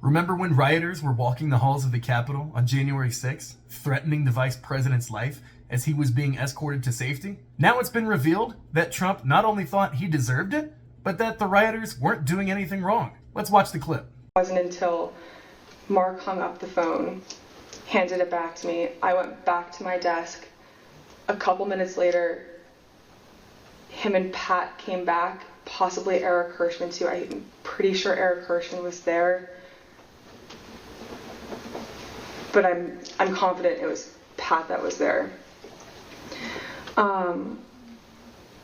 Remember when rioters were walking the halls of the Capitol on January 6th, threatening the vice president's life as he was being escorted to safety? Now it's been revealed that Trump not only thought he deserved it, but that the rioters weren't doing anything wrong. Let's watch the clip. It wasn't until Mark hung up the phone, handed it back to me, I went back to my desk. A couple minutes later, him and Pat came back, possibly Eric Hirschman too. I'm pretty sure Eric Hirschman was there. But I'm confident it was Pat that was there. I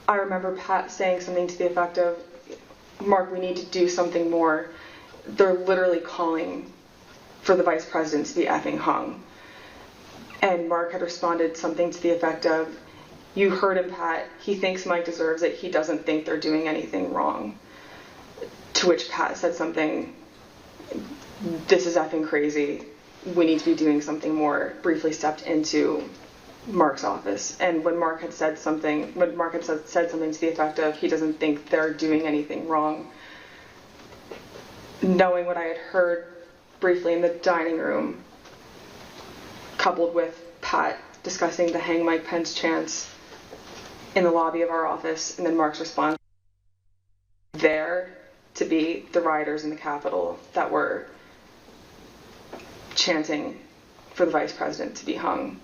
remember Pat saying something to the effect of, Mark, we need to do something more. They're literally calling for the vice president to be effing hung. And Mark had responded something to the effect of, you heard him, Pat. He thinks Mike deserves it. He doesn't think they're doing anything wrong. To which Pat said something, this is effing crazy. We need to be doing something more. Briefly stepped into Mark's office. And when Mark had said something, said something to the effect of, he doesn't think they're doing anything wrong, knowing what I had heard briefly in the dining room, coupled with Pat discussing the hang Mike Pence chants in the lobby of our office, and then Mark's response there to be the rioters in the Capitol that were chanting for the vice president to be hung.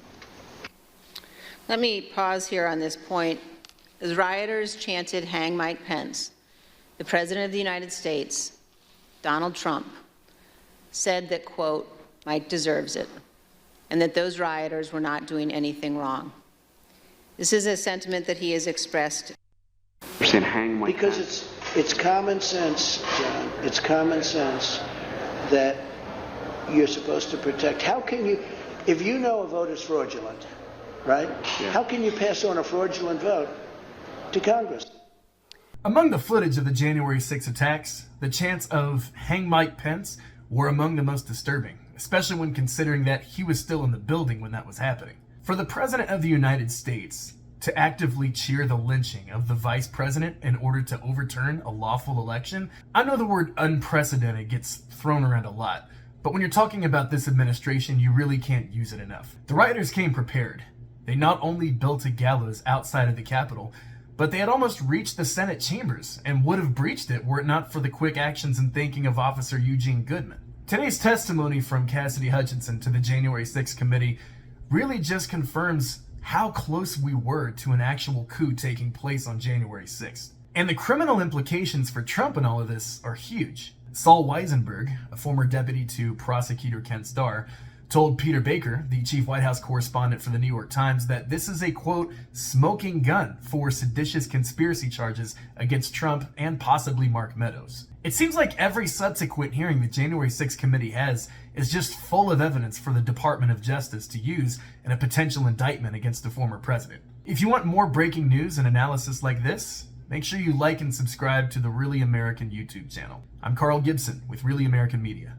Let me pause here on this point. As rioters chanted hang Mike Pence, the President of the United States, Donald Trump, said that, quote, Mike deserves it, and that those rioters were not doing anything wrong. This is a sentiment that he has expressed. Because it's common sense, John. It's common sense that you're supposed to protect. How can you, if you know a vote is fraudulent, right? Yeah. How can you pass on a fraudulent vote to Congress? Among the footage of the January 6 attacks, the chants of hang Mike Pence were among the most disturbing, especially when considering that he was still in the building when that was happening. For the President of the United States to actively cheer the lynching of the Vice President in order to overturn a lawful election, I know the word unprecedented gets thrown around a lot, but when you're talking about this administration, you really can't use it enough. The rioters came prepared. They not only built a gallows outside of the Capitol, but they had almost reached the Senate chambers and would have breached it were it not for the quick actions and thinking of Officer Eugene Goodman. Today's testimony from Cassidy Hutchinson to the January 6th committee really just confirms how close we were to an actual coup taking place on January 6th. And the criminal implications for Trump in all of this are huge. Saul Weisenberg, a former deputy to prosecutor Ken Starr, told Peter Baker, the chief White House correspondent for the New York Times, that this is a, quote, smoking gun for seditious conspiracy charges against Trump and possibly Mark Meadows. It seems like every subsequent hearing the January 6th committee has is just full of evidence for the Department of Justice to use in a potential indictment against the former president. If you want more breaking news and analysis like this, make sure you like and subscribe to the Really American YouTube channel. I'm Carl Gibson with Really American Media.